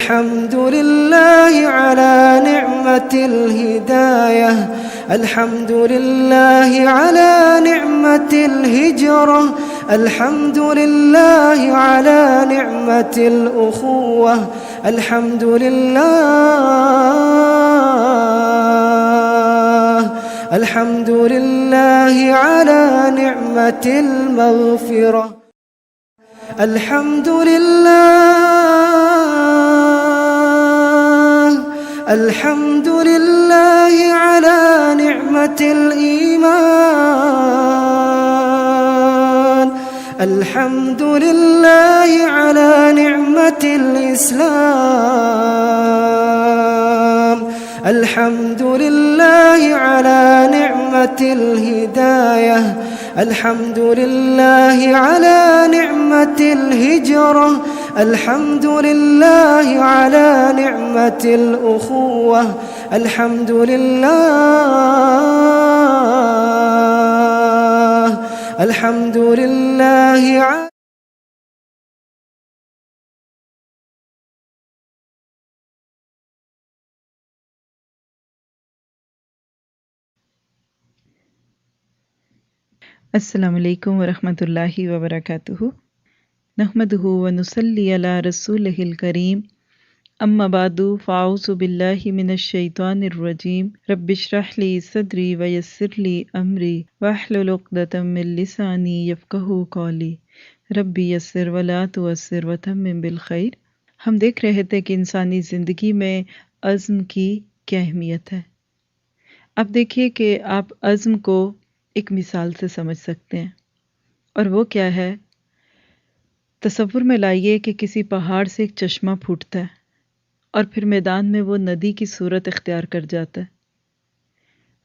الحمد لله على نعمة الهداية، الحمد لله على نعمة الهجرة، الحمد لله على نعمة الأخوة، الحمد لله، الحمد لله على نعمة المغفرة، الحمد لله، الحمد لله على نعمة الإيمان، الحمد لله على نعمة الإسلام، الحمد لله على نعمة الهداية، الحمد لله على نعمة الهجرة، الحمد لله على نعمة الأخوة، الحمد لله، الحمد لله السلام علیکم ورحمۃ اللہ وبرکاتہ، نحمدہ ونصلی علی رسولہ الکریم، اما بعد فاعوذ باللہ من الشیطان الرجیم، رب اشرح لی صدری ویسر لی امری واحلل عقدۃ من لسانی یفقہوا قولی، ربی یسر ولا تعسر وتمم بالخیر۔ ہم دیکھ رہے تھے کہ انسانی زندگی میں عزم کی کیا اہمیت ہے۔ اب دیکھیے کہ آپ عزم کو ایک مثال سے سمجھ سکتے ہیں، اور وہ کیا ہے؟ تصور میں لائیے کہ کسی پہاڑ سے ایک چشمہ پھوٹتا ہے اور پھر میدان میں وہ ندی کی صورت اختیار کر جاتا ہے۔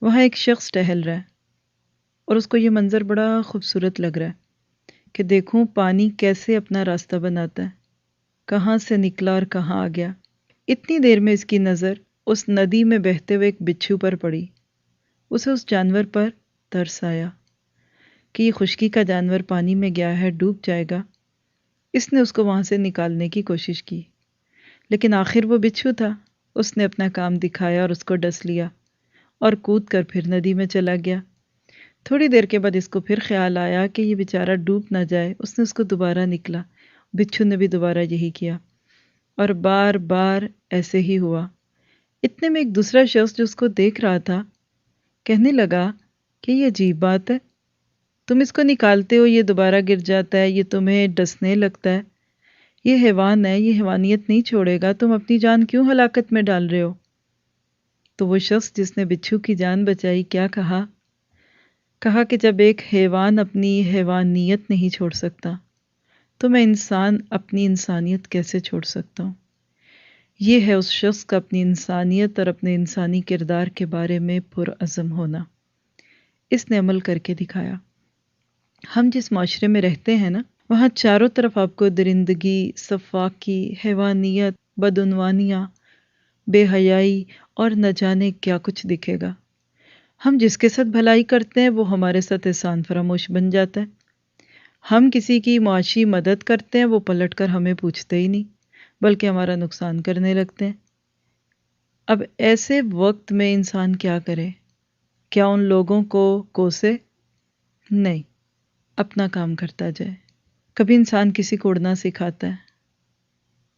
وہاں ایک شخص ٹہل رہا ہے اور اس کو یہ منظر بڑا خوبصورت لگ رہا ہے کہ دیکھوں پانی کیسے اپنا راستہ بناتا ہے، کہاں سے نکلا اور کہاں آ گیا۔ اتنی دیر میں اس کی نظر اس ندی میں بہتے ہوئے ایک بچھو پر پڑی۔ اسے اس جانور پر ترس آیا کہ یہ خشکی کا جانور پانی میں گیا ہے، ڈوب جائے گا۔ اس نے اس کو وہاں سے نکالنے کی کوشش کی، لیکن آخر وہ بچھو تھا، اس نے اپنا کام دکھایا اور اس کو ڈس لیا اور کود کر پھر ندی میں چلا گیا۔ تھوڑی دیر کے بعد اس کو پھر خیال آیا کہ یہ بیچارہ ڈوب نہ جائے، اس نے اس کو دوبارہ نکلا، بچھو نے بھی دوبارہ یہی کیا اور بار بار ایسے ہی ہوا۔ اتنے میں ایک دوسرا شخص جو اس کو دیکھ رہا تھا کہنے لگا کہ یہ عجیب بات ہے، تم اس کو نکالتے ہو یہ دوبارہ گر جاتا ہے، یہ تمہیں ڈسنے لگتا ہے، یہ حیوان ہے، یہ حیوانیت نہیں چھوڑے گا، تم اپنی جان کیوں ہلاکت میں ڈال رہے ہو؟ تو وہ شخص جس نے بچھو کی جان بچائی کیا کہا کہ جب ایک حیوان اپنی حیوانیت نہیں چھوڑ سکتا تو میں انسان اپنی انسانیت کیسے چھوڑ سکتا ہوں؟ یہ ہے اس شخص کا اپنی انسانیت اور اپنے انسانی کردار کے بارے میں پرعزم ہونا۔ اس نے عمل کر کے دکھایا۔ ہم جس معاشرے میں رہتے ہیں نا، وہاں چاروں طرف آپ کو درندگی، سفاکی، حیوانیت، بدعنوانیاں، بے حیائی اور نہ جانے کیا کچھ دکھے گا۔ ہم جس کے ساتھ بھلائی کرتے ہیں وہ ہمارے ساتھ احسان فراموش بن جاتا ہے۔ ہم کسی کی معاشی مدد کرتے ہیں، وہ پلٹ کر ہمیں پوچھتے ہی نہیں بلکہ ہمارا نقصان کرنے لگتے ہیں۔ اب ایسے وقت میں انسان کیا کرے؟ کیا ان لوگوں کو کوسے؟ نہیں، اپنا کام کرتا جائے۔ کبھی انسان کسی کو اڑنا سکھاتا ہے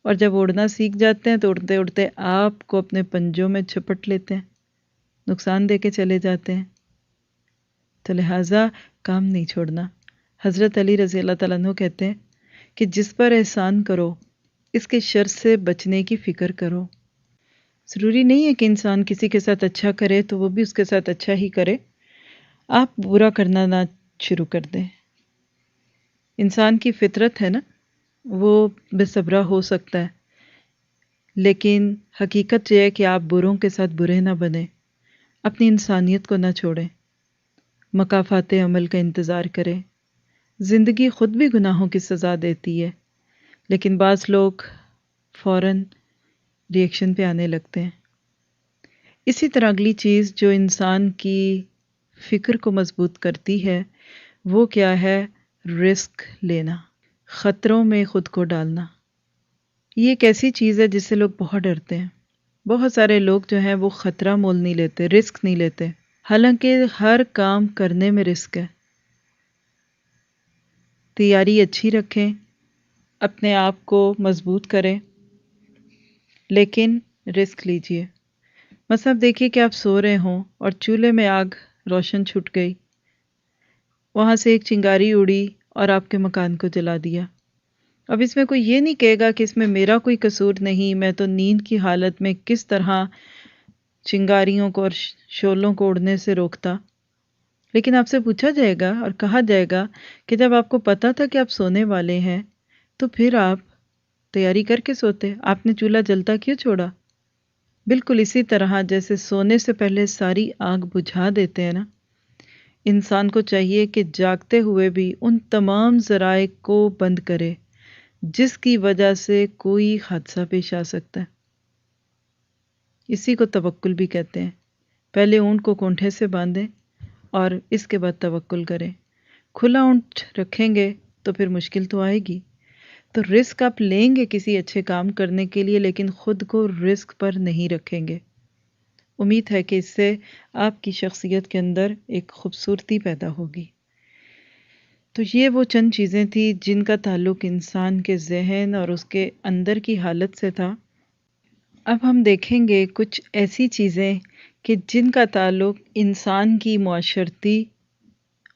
اور جب اڑنا سیکھ جاتے ہیں تو اڑتے اڑتے آپ کو اپنے پنجوں میں چھپٹ لیتے ہیں، نقصان دے کے چلے جاتے ہیں۔ تو لہٰذا کام نہیں چھوڑنا۔ حضرت علی رضی اللہ تعالیٰ عنہ کہتے ہیں کہ جس پر احسان کرو اس کے شر سے بچنے کی فکر کرو۔ ضروری نہیں ہے کہ انسان کسی کے ساتھ اچھا کرے تو وہ بھی اس کے ساتھ اچھا ہی کرے، آپ برا کرنا نہ شروع کر دیں۔ انسان کی فطرت ہے نا، وہ بے صبرا ہو سکتا ہے، لیکن حقیقت یہ ہے کہ آپ بروں کے ساتھ برے نہ بنیں، اپنی انسانیت کو نہ چھوڑیں، مکافات عمل کا انتظار کریں۔ زندگی خود بھی گناہوں کی سزا دیتی ہے، لیکن بعض لوگ فوراً ری ایکشن پہ آنے لگتے ہیں۔ اسی طرح اگلی چیز جو انسان کی فکر کو مضبوط کرتی ہے وہ کیا ہے؟ رسک لینا، خطروں میں خود کو ڈالنا۔ یہ ایک ایسی چیز ہے جس سے لوگ بہت ڈرتے ہیں. بہت سارے لوگ جو ہیں وہ خطرہ مول نہیں لیتے، رسک نہیں لیتے، حالانکہ ہر کام کرنے میں رسک ہے. تیاری اچھی رکھیں، اپنے آپ کو مضبوط کریں، لیکن رسک لیجئے. مثلا دیکھیے کہ آپ سو رہے ہوں اور چولہے میں آگ روشن چھٹ گئی، وہاں سے ایک چنگاری اڑی اور آپ کے مکان کو جلا دیا. اب اس میں کوئی یہ نہیں کہے گا کہ اس میں میرا کوئی قصور نہیں، میں تو نیند کی حالت میں کس طرح چنگاریوں کو اور شعلوں کو اڑنے سے روکتا. لیکن آپ سے پوچھا جائے گا اور کہا جائے گا کہ جب آپ کو پتا تھا کہ آپ سونے والے ہیں تو پھر آپ تیاری کر کے سوتے، آپ نے چولہا جلتا کیوں چھوڑا؟ بالکل اسی طرح جیسے سونے سے پہلے ساری آگ بجھا دیتے ہیں نا، انسان کو چاہیے کہ جاگتے ہوئے بھی ان تمام ذرائع کو بند کرے جس کی وجہ سے کوئی حادثہ پیش آ سکتا ہے. اسی کو توکل بھی کہتے ہیں. پہلے اونٹ کو کونٹھے سے باندھیں اور اس کے بعد توکل کریں. کھلا اونٹ رکھیں گے تو پھر مشکل تو آئے گی. تو رسک آپ لیں گے کسی اچھے کام کرنے کے لیے، لیکن خود کو رسک پر نہیں رکھیں گے. امید ہے کہ اس سے آپ کی شخصیت کے اندر ایک خوبصورتی پیدا ہوگی. تو یہ وہ چند چیزیں تھیں جن کا تعلق انسان کے ذہن اور اس کے اندر کی حالت سے تھا. اب ہم دیکھیں گے کچھ ایسی چیزیں کہ جن کا تعلق انسان کی معاشرتی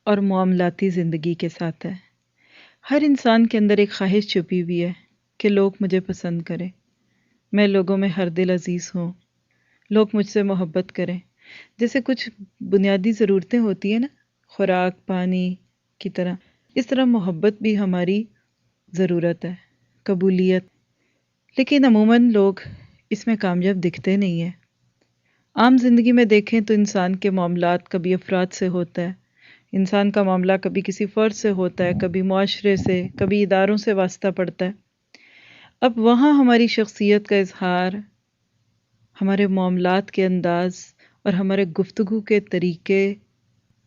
اور معاملاتی زندگی کے ساتھ ہے. ہر انسان کے اندر ایک خواہش چھپی ہوئی ہے کہ لوگ مجھے پسند کریں، میں لوگوں میں ہر دل عزیز ہوں، لوگ مجھ سے محبت کریں. جیسے کچھ بنیادی ضرورتیں ہوتی ہیں نا، خوراک، پانی کی طرح، اس طرح محبت بھی ہماری ضرورت ہے، قبولیت. لیکن عموماً لوگ اس میں کامیاب دکھتے نہیں ہیں. عام زندگی میں دیکھیں تو انسان کے معاملات کبھی افراد سے ہوتا ہے، انسان کا معاملہ کبھی کسی فرد سے ہوتا ہے، کبھی معاشرے سے، کبھی اداروں سے واسطہ پڑتا ہے. اب وہاں ہماری شخصیت کا اظہار ہمارے معاملات کے انداز اور ہمارے گفتگو کے طریقے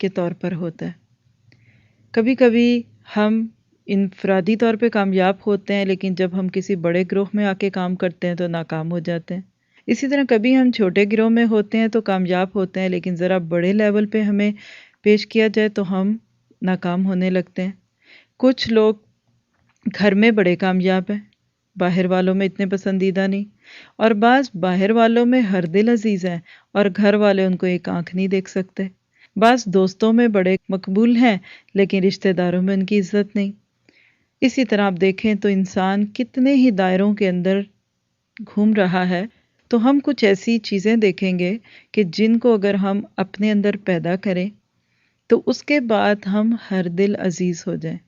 کے طور پر ہوتا ہے. کبھی کبھی ہم انفرادی طور پہ کامیاب ہوتے ہیں، لیکن جب ہم کسی بڑے گروہ میں آ کے کام کرتے ہیں تو ناکام ہو جاتے ہیں. اسی طرح کبھی ہم چھوٹے گروہ میں ہوتے ہیں تو کامیاب ہوتے ہیں، لیکن ذرا بڑے لیول پہ ہمیں پیش کیا جائے تو ہم ناکام ہونے لگتے ہیں. کچھ لوگ گھر میں بڑے کامیاب ہیں، باہر والوں میں اتنے پسندیدہ نہیں، اور بعض باہر والوں میں ہر دل عزیز ہیں اور گھر والے ان کو ایک آنکھ نہیں دیکھ سکتے. بعض دوستوں میں بڑے مقبول ہیں لیکن رشتہ داروں میں ان کی عزت نہیں. اسی طرح آپ دیکھیں تو انسان کتنے ہی دائروں کے اندر گھوم رہا ہے. تو ہم کچھ ایسی چیزیں دیکھیں گے کہ جن کو اگر ہم اپنے اندر پیدا کریں تو اس کے بعد ہم ہر دل عزیز ہو جائیں،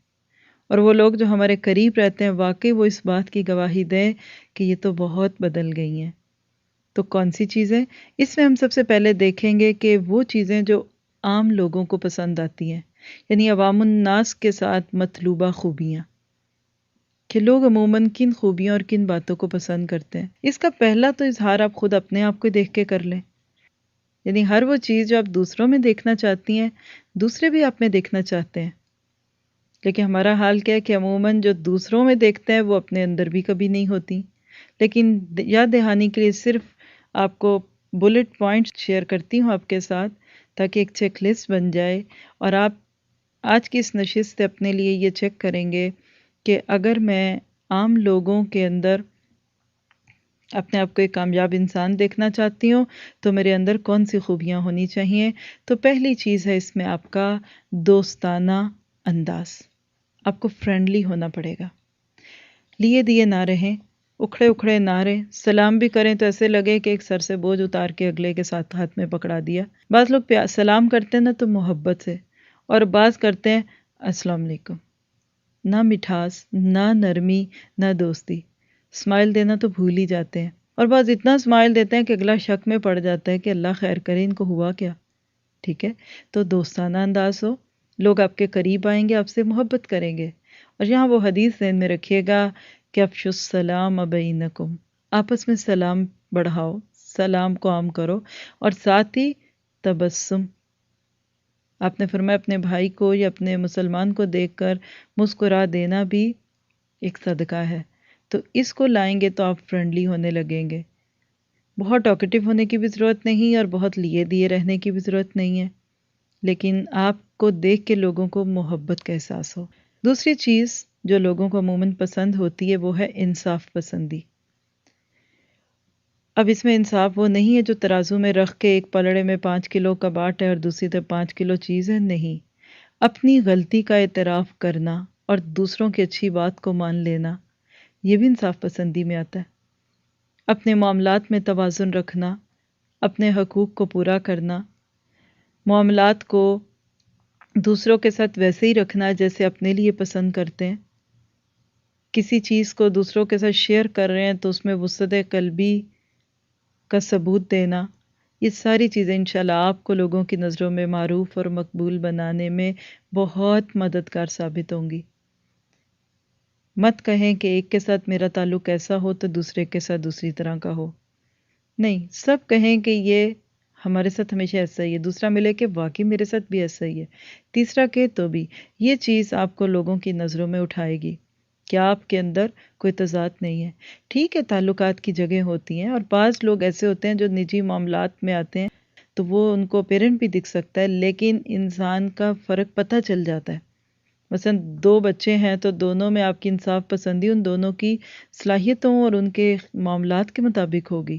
اور وہ لوگ جو ہمارے قریب رہتے ہیں واقعی وہ اس بات کی گواہی دیں کہ یہ تو بہت بدل گئی ہیں. تو کون سی چیزیں؟ اس میں ہم سب سے پہلے دیکھیں گے کہ وہ چیزیں جو عام لوگوں کو پسند آتی ہیں، یعنی عوام الناس کے ساتھ مطلوبہ خوبیاں، کہ لوگ عموماً کن خوبیوں اور کن باتوں کو پسند کرتے ہیں. اس کا پہلا تو اظہار آپ خود اپنے آپ کو دیکھ کے کر لیں. یعنی ہر وہ چیز جو آپ دوسروں میں دیکھنا چاہتی ہیں دوسرے بھی آپ میں دیکھنا چاہتے ہیں، لیکن ہمارا حال کیا ہے کہ عموماً جو دوسروں میں دیکھتے ہیں وہ اپنے اندر بھی کبھی نہیں ہوتی. لیکن یاد دہانی کے لیے صرف آپ کو بلٹ پوائنٹس شیئر کرتی ہوں آپ کے ساتھ، تاکہ ایک چیک لسٹ بن جائے اور آپ آج کی اس نشست سے اپنے لیے یہ چیک کریں گے کہ اگر میں عام لوگوں کے اندر اپنے آپ کو ایک کامیاب انسان دیکھنا چاہتی ہوں تو میرے اندر کون سی خوبیاں ہونی چاہیے. تو پہلی چیز ہے اس میں آپ کا دوستانہ انداز. آپ کو فرینڈلی ہونا پڑے گا، لیے دیے نہ رہیں، اکھڑے اکھڑے نہ رہیں. سلام بھی کریں تو ایسے لگے کہ ایک سر سے بوجھ اتار کے اگلے کے ساتھ ہاتھ میں پکڑا دیا. بعض لوگ سلام کرتے ہیں نا تو محبت سے، اور بعض کرتے ہیں السلام علیکم. نہ مٹھاس، نہ نرمی، نہ دوستی. اسمائل دینا تو بھول ہی جاتے ہیں، اور بعض اتنا اسمائل دیتے ہیں کہ اگلا شک میں پڑ جاتا ہے کہ اللہ خیر کرے، ان کو ہوا کیا. ٹھیک ہے، تو دوستانہ انداز ہو، لوگ آپ کے قریب آئیں گے، آپ سے محبت کریں گے. اور یہاں وہ حدیث ذہن میں رکھیے گا کہ افشوا السلام بینکم، آپس میں سلام بڑھاؤ، سلام کو عام کرو، اور ساتھ ہی تبسم. آپ نے فرمایا اپنے بھائی کو یا اپنے مسلمان کو دیکھ کر مسکرا دینا بھی ایک صدقہ ہے. تو اس کو لائیں گے تو آپ فرینڈلی ہونے لگیں گے. بہت ٹاکیٹو ہونے کی بھی ضرورت نہیں اور بہت لیے دیے رہنے کی بھی ضرورت نہیں ہے، لیکن آپ کو دیکھ کے لوگوں کو محبت کا احساس ہو. دوسری چیز جو لوگوں کو عموماً پسند ہوتی ہے وہ ہے انصاف پسندی. اب اس میں انصاف وہ نہیں ہے جو ترازو میں رکھ کے ایک پلڑے میں 5 کلو کا باٹ ہے اور دوسری طرف 5 کلو چیز ہے. نہیں، اپنی غلطی کا اعتراف کرنا اور دوسروں کی اچھی بات کو مان لینا، یہ بھی انصاف پسندی میں آتا ہے. اپنے معاملات میں توازن رکھنا، اپنے حقوق کو پورا کرنا، معاملات کو دوسروں کے ساتھ ویسے ہی رکھنا جیسے اپنے لیے پسند کرتے ہیں. کسی چیز کو دوسروں کے ساتھ شیئر کر رہے ہیں تو اس میں وسعت قلبی کا ثبوت دینا، یہ ساری چیزیں انشاءاللہ آپ کو لوگوں کی نظروں میں معروف اور مقبول بنانے میں بہت مددگار ثابت ہوں گی. مت کہیں کہ ایک کے ساتھ میرا تعلق ایسا ہو تو دوسرے کے ساتھ دوسری طرح کا ہو. نہیں، سب کہیں کہ یہ ہمارے ساتھ ہمیشہ ایسا ہی ہے، دوسرا ملے کہ واقعی میرے ساتھ بھی ایسا ہی ہے، تیسرا کہ تو بھی. یہ چیز آپ کو لوگوں کی نظروں میں اٹھائے گی کہ آپ کے اندر کوئی تضاد نہیں ہے. ٹھیک ہے، تعلقات کی جگہ ہوتی ہیں اور بعض لوگ ایسے ہوتے ہیں جو نجی معاملات میں آتے ہیں تو وہ ان کو پیرنٹ بھی دکھ سکتا ہے، لیکن انسان کا فرق پتہ چل جاتا ہے. مثلا 2 بچے ہیں تو دونوں میں آپ کی انصاف پسندی ان دونوں کی صلاحیتوں اور ان کے معاملات کے مطابق ہوگی.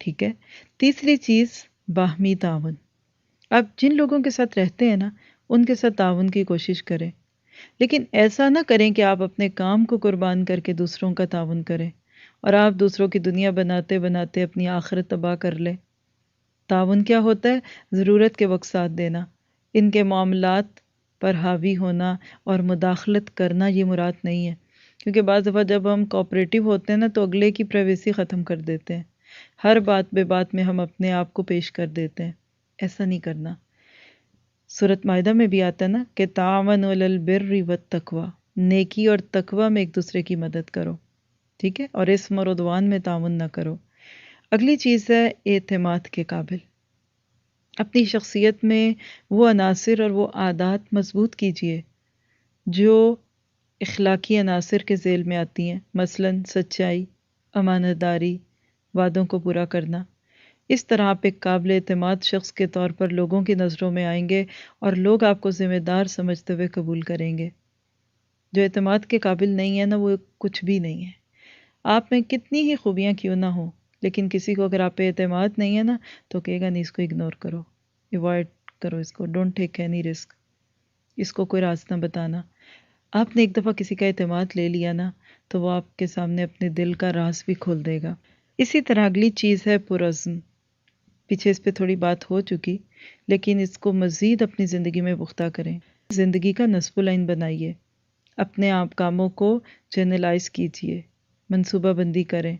ٹھیک ہے. تیسری چیز باہمی تعاون. آپ جن لوگوں کے ساتھ رہتے ہیں نا ان کے ساتھ تعاون کی کوشش کریں، لیکن ایسا نہ کریں کہ آپ اپنے کام کو قربان کر کے دوسروں کا تعاون کریں اور آپ دوسروں کی دنیا بناتے بناتے اپنی آخرت تباہ کر لیں. تعاون کیا ہوتا ہے؟ ضرورت کے وقت ساتھ دینا، ان کے معاملات پر حاوی ہونا اور مداخلت کرنا یہ مراد نہیں ہے. کیونکہ بعض دفعہ جب ہم کوآپریٹو ہوتے ہیں نا تو اگلے کی پرائیویسی ختم کر دیتے ہیں، ہر بات بے بات میں ہم اپنے آپ کو پیش کر دیتے ہیں. ایسا نہیں کرنا. سورۃ مائدہ میں بھی آتا ہے نا کہ تعاونوا علی البر والتقوی، نیکی اور تقوی میں ایک دوسرے کی مدد کرو. ٹھیک ہے، اور اسم اور عدوان میں تعاون نہ کرو. اگلی چیز ہے اعتماد کے قابل. اپنی شخصیت میں وہ عناصر اور وہ عادات مضبوط کیجئے جو اخلاقی عناصر کے ذیل میں آتی ہیں، مثلا سچائی، امانت داری، وعدوں کو پورا کرنا. اس طرح آپ ایک قابل اعتماد شخص کے طور پر لوگوں کی نظروں میں آئیں گے اور لوگ آپ کو ذمہ دار سمجھتے ہوئے قبول کریں گے. جو اعتماد کے قابل نہیں ہے نا وہ کچھ بھی نہیں ہے. آپ میں کتنی ہی خوبیاں کیوں نہ ہوں، لیکن کسی کو اگر آپ پہ اعتماد نہیں ہے نا تو کہے گا نہیں، اس کو اگنور کرو، ایوائڈ کرو، اس کو ڈونٹ ٹیک اینی رسک، اس کو کوئی راز نہ بتانا. آپ نے ایک دفعہ کسی کا اعتماد لے لیا نا تو وہ آپ کے سامنے اپنے دل کا راز بھی کھول دے گا. اسی طرح اگلی چیز ہے پرعزم. پیچھے اس پہ تھوڑی بات ہو چکی لیکن اس کو مزید اپنی زندگی میں پختہ کریں. زندگی کا نصب العین بنائیے، اپنے آپ کاموں کو جنرلائز کیجیے، منصوبہ بندی کریں،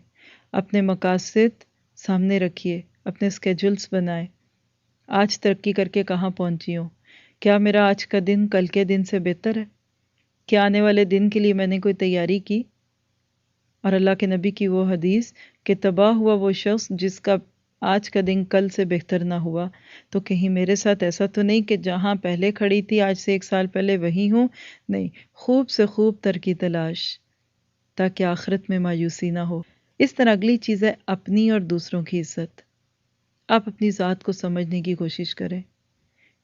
اپنے مقاصد سامنے رکھیے، اپنے اسکیجولز بنائیں. آج ترقی کر کے کہاں پہنچی ہوں؟ کیا میرا آج کا دن کل کے دن سے بہتر ہے؟ کیا آنے والے دن کے لیے میں نے کوئی تیاری کی؟ اور اللہ کے نبی کی وہ حدیث کہ تباہ ہوا وہ شخص جس کا آج کا دن کل سے بہتر نہ ہوا. تو کہیں میرے ساتھ ایسا تو نہیں کہ جہاں پہلے کھڑی تھی آج سے 1 سال پہلے وہیں ہوں؟ نہیں، خوب سے خوب تر کی تلاش تاکہ آخرت میں مایوسی نہ ہو. اس طرح اگلی چیز ہے اپنی اور دوسروں کی عزت. آپ اپنی ذات کو سمجھنے کی کوشش کریں،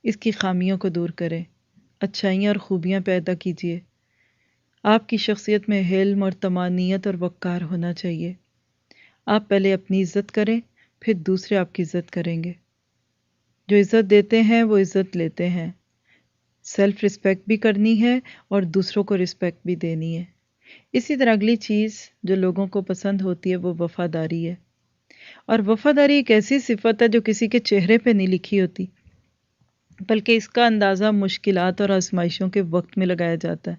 اس کی خامیوں کو دور کریں، اچھائیاں اور خوبیاں پیدا کیجیے. آپ کی شخصیت میں حلم اور طمانینت اور وقار ہونا چاہیے. آپ پہلے اپنی عزت کریں، پھر دوسرے آپ کی عزت کریں گے. جو عزت دیتے ہیں وہ عزت لیتے ہیں. سیلف رسپیکٹ بھی کرنی ہے اور دوسروں کو رسپیکٹ بھی دینی ہے. اسی طرح اگلی چیز جو لوگوں کو پسند ہوتی ہے وہ وفاداری ہے. اور وفاداری ایک ایسی صفت ہے جو کسی کے چہرے پہ نہیں لکھی ہوتی، بلکہ اس کا اندازہ مشکلات اور آزمائشوں کے وقت میں لگایا جاتا ہے.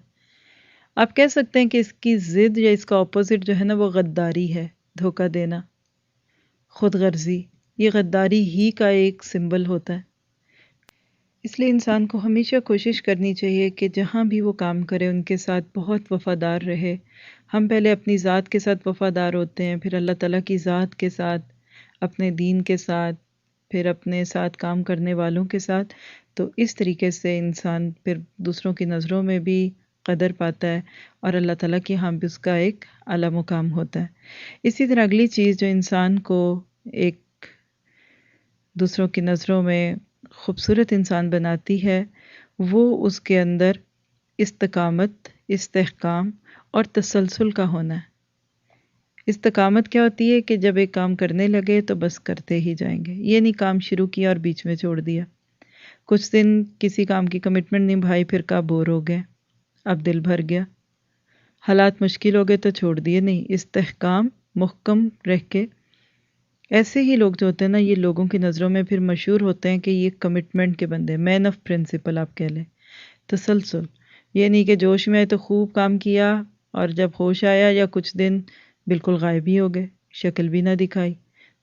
آپ کہہ سکتے ہیں کہ اس کی ضد یا اس کا اپوزٹ جو ہے نا وہ غداری ہے، دھوکہ دینا، خود غرضی. یہ غداری ہی کا ایک سمبل ہوتا ہے. اس لیے انسان کو ہمیشہ کوشش کرنی چاہیے کہ جہاں بھی وہ کام کرے ان کے ساتھ بہت وفادار رہے. ہم پہلے اپنی ذات کے ساتھ وفادار ہوتے ہیں، پھر اللہ تعالیٰ کی ذات کے ساتھ، اپنے دین کے ساتھ، پھر اپنے ساتھ کام کرنے والوں کے ساتھ. تو اس طریقے سے انسان پھر دوسروں کی نظروں میں بھی قدر پاتا ہے اور اللہ تعالیٰ کی ہاں بھی اس کا ایک اعلیٰ مقام ہوتا ہے۔ اسی طرح اگلی چیز جو انسان کو ایک دوسروں کی نظروں میں خوبصورت انسان بناتی ہے وہ اس کے اندر استقامت، استحکام اور تسلسل کا ہونا ہے۔ استقامت کیا ہوتی ہے کہ جب ایک کام کرنے لگے تو بس کرتے ہی جائیں گے، یہ نہیں کام شروع کیا اور بیچ میں چھوڑ دیا، کچھ دن کسی کام کی کمٹمنٹ نبھائی پھر کا بور ہو گئے، اب دل بھر گیا، حالات مشکل ہو گئے تو چھوڑ دیے، نہیں، استحکام محکم رہ کے۔ ایسے ہی لوگ جو ہوتے ہیں نا یہ لوگوں کی نظروں میں پھر مشہور ہوتے ہیں کہ یہ کمٹمنٹ کے بندے، مین آف پرنسپل آپ کہہ لیں۔ تسلسل، یہ نہیں کہ جوش میں آئے تو خوب کام کیا اور جب ہوش آیا یا کچھ دن بالکل غائب ہی ہو گئے، شکل بھی نہ دکھائی،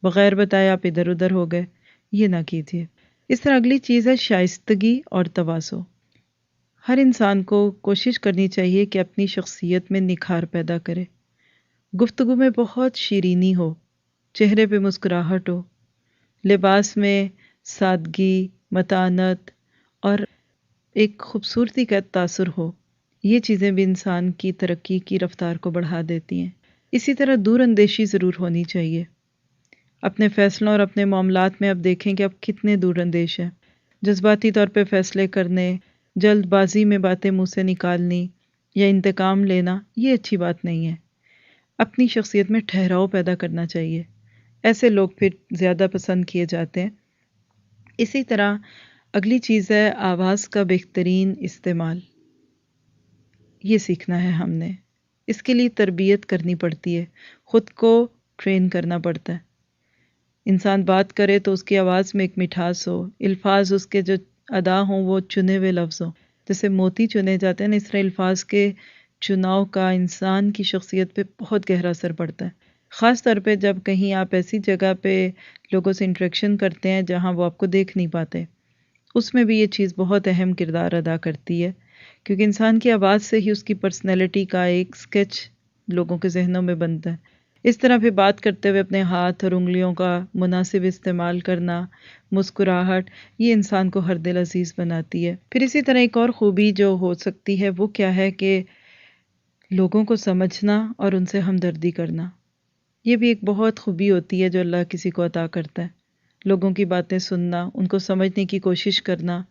بغیر بتائے آپ ادھر ادھر ہو گئے، یہ نہ کیجیے۔ اس طرح اگلی چیز ہے شائستگی اور تواضع۔ ہر انسان کو کوشش کرنی چاہیے کہ اپنی شخصیت میں نکھار پیدا کرے، گفتگو میں بہت شیرینی ہو، چہرے پہ مسکراہٹ ہو، لباس میں سادگی، متانت اور ایک خوبصورتی کا تاثر ہو، یہ چیزیں بھی انسان کی ترقی کی رفتار کو بڑھا دیتی ہیں۔ اسی طرح دور اندیشی ضرور ہونی چاہیے اپنے فیصلوں اور اپنے معاملات میں۔ اب دیکھیں کہ اب کتنے دور اندیش ہیں، جذباتی طور پہ فیصلے کرنے، جلد بازی میں باتیں منہ سے نکالنی یا انتقام لینا، یہ اچھی بات نہیں ہے۔ اپنی شخصیت میں ٹھہراؤ پیدا کرنا چاہیے، ایسے لوگ پھر زیادہ پسند کیے جاتے ہیں۔ اسی طرح اگلی چیز ہے آواز کا بہترین استعمال، یہ سیکھنا ہے ہم نے، اس کے لیے تربیت کرنی پڑتی ہے، خود کو ٹرین کرنا پڑتا ہے۔ انسان بات کرے تو اس کی آواز میں ایک مٹھاس ہو، الفاظ اس کے جو ادا ہوں وہ چنے ہوئے لفظ ہوں، جیسے موتی چنے جاتے ہیں نا، اس طرح الفاظ کے چناؤ کا انسان کی شخصیت پہ بہت گہرا اثر پڑتا ہے۔ خاص طور پہ جب کہیں آپ ایسی جگہ پہ لوگوں سے انٹریکشن کرتے ہیں جہاں وہ آپ کو دیکھ نہیں پاتے، اس میں بھی یہ چیز بہت اہم کردار ادا کرتی ہے، کیونکہ انسان کی آواز سے ہی اس کی پرسنالٹی کا ایک سکیچ لوگوں کے ذہنوں میں بنتا ہے۔ اس طرح پھر بات کرتے ہوئے اپنے ہاتھ اور انگلیوں کا مناسب استعمال کرنا، مسکراہٹ، یہ انسان کو ہر دل عزیز بناتی ہے۔ پھر اسی طرح ایک اور خوبی جو ہو سکتی ہے وہ کیا ہے کہ لوگوں کو سمجھنا اور ان سے ہمدردی کرنا، یہ بھی ایک بہت خوبی ہوتی ہے جو اللہ کسی کو عطا کرتا ہے۔ لوگوں کی باتیں سننا، ان کو سمجھنے کی کوشش کرنا،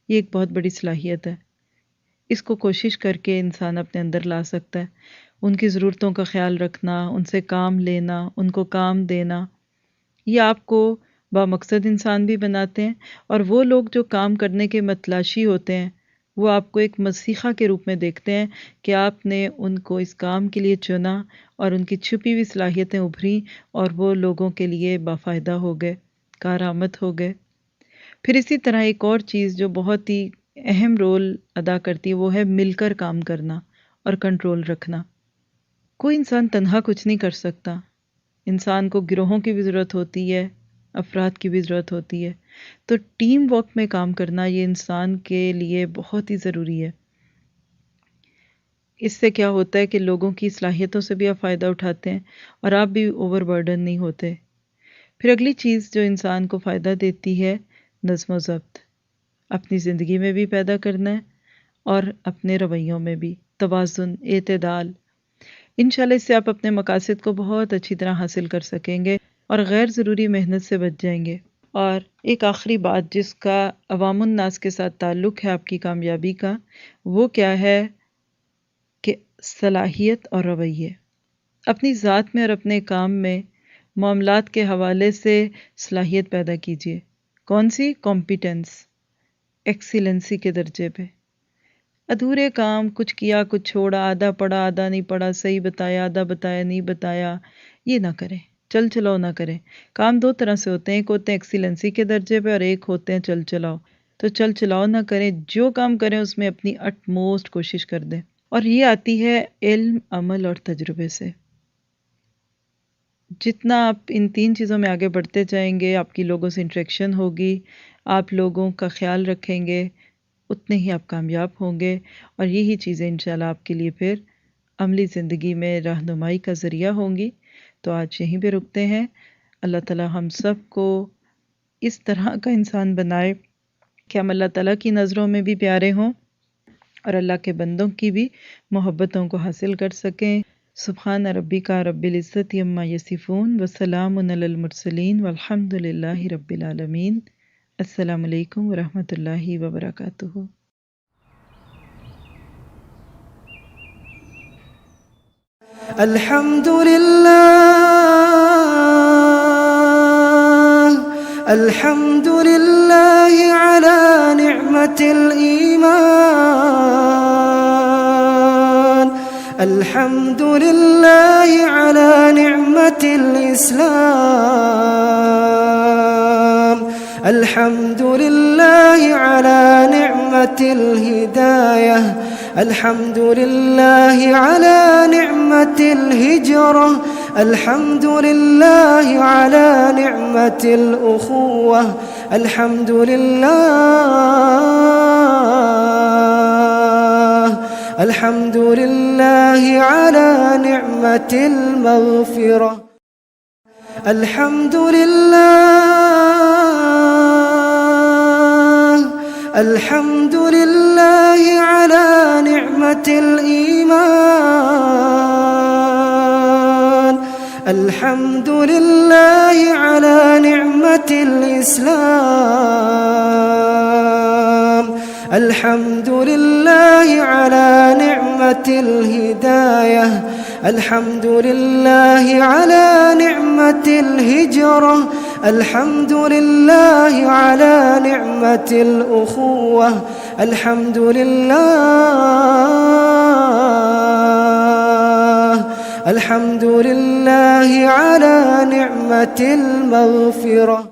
یہ ایک بہت بڑی صلاحیت ہے، اس کو کوشش کر کے انسان اپنے اندر لا سکتا ہے۔ ان کی ضرورتوں کا خیال رکھنا، ان سے کام لینا، ان کو کام دینا، یہ آپ کو بامقصد انسان بھی بناتے ہیں، اور وہ لوگ جو کام کرنے کے متلاشی ہوتے ہیں وہ آپ کو ایک مسیحا کے روپ میں دیکھتے ہیں کہ آپ نے ان کو اس کام کے لیے چنا اور ان کی چھپی ہوئی صلاحیتیں ابھری اور وہ لوگوں کے لیے بافائدہ ہو گئے، کارآمد ہو گئے۔ پھر اسی طرح ایک اور چیز جو بہت ہی اہم رول ادا کرتی ہے وہ ہے مل کر کام کرنا اور کنٹرول رکھنا۔ کوئی انسان تنہا کچھ نہیں کر سکتا، انسان کو گروہوں کی بھی ضرورت ہوتی ہے، افراد کی بھی ضرورت ہوتی ہے، تو ٹیم ورک میں کام کرنا یہ انسان کے لیے بہت ہی ضروری ہے۔ اس سے کیا ہوتا ہے کہ لوگوں کی صلاحیتوں سے بھی آپ فائدہ اٹھاتے ہیں اور آپ بھی اوور برڈن نہیں ہوتے۔ پھر اگلی چیز جو انسان کو فائدہ دیتی ہے، نظم و ضبط، اپنی زندگی میں بھی پیدا کرنا ہے اور اپنے رویوں میں بھی توازن، اعتدال۔ انشاءاللہ اس سے آپ اپنے مقاصد کو بہت اچھی طرح حاصل کر سکیں گے اور غیر ضروری محنت سے بچ جائیں گے۔ اور ایک آخری بات جس کا عوام الناس کے ساتھ تعلق ہے آپ کی کامیابی کا، وہ کیا ہے کہ صلاحیت اور رویے۔ اپنی ذات میں اور اپنے کام میں معاملات کے حوالے سے صلاحیت پیدا کیجیے۔ کون سی؟ کمپیٹنس، ایکسیلنسی کے درجے پہ۔ ادھورے کام، کچھ کیا کچھ چھوڑا، آدھا پڑھا آدھا نہیں پڑھا، صحیح بتایا آدھا بتایا نہیں بتایا، یہ نہ کریں، چل چلاؤ نہ کریں۔ کام دو طرح سے ہوتے ہیں، ایک ہوتے ہیں ایکسیلنسی کے درجے پہ اور ایک ہوتے ہیں چل چلاؤ۔ تو چل چلاؤ نہ کریں، جو کام کریں اس میں اپنی اٹ موسٹ کوشش کر دیں، اور یہ آتی ہے علم، عمل اور تجربے سے۔ جتنا آپ ان تین چیزوں میں آگے بڑھتے جائیں گے، آپ کی لوگوں سے انٹریکشن ہوگی، آپ لوگوں کا خیال رکھیں گے، اتنے ہی آپ کامیاب ہوں گے، اور یہی چیزیں انشاءاللہ آپ کے لیے پھر عملی زندگی میں رہنمائی کا ذریعہ ہوں گی۔ تو آج یہیں پہ رکتے ہیں۔ اللہ تعالی ہم سب کو اس طرح کا انسان بنائے کہ ہم اللہ تعالیٰ کی نظروں میں بھی پیارے ہوں اور اللہ کے بندوں کی بھی محبتوں کو حاصل کر سکیں۔ سبحان ربک رب العزت عما یصفون وسلام علی المرسلین والحمد للہ رب العالمین۔ السلام علیکم ورحمۃ اللہ وبرکاتہ۔ الحمد لله الحمد لله على نعمة الإيمان، الحمد لله على نعمة الإسلام، الحمد لله على نعمة الهداية، الحمد لله على نعمة الهجرة، الحمد لله على نعمة الأخوة، الحمد لله الحمد لله على نعمة المغفرة، الحمد لله الحمد لله على نعمة الإيمان، الحمد لله على نعمة الإسلام، الحمد لله على نعمة الهداية، الحمد لله على نعمة الهجرة، الحمد لله على نعمة الأخوة، الحمد لله الحمد لله على نعمة المغفرة.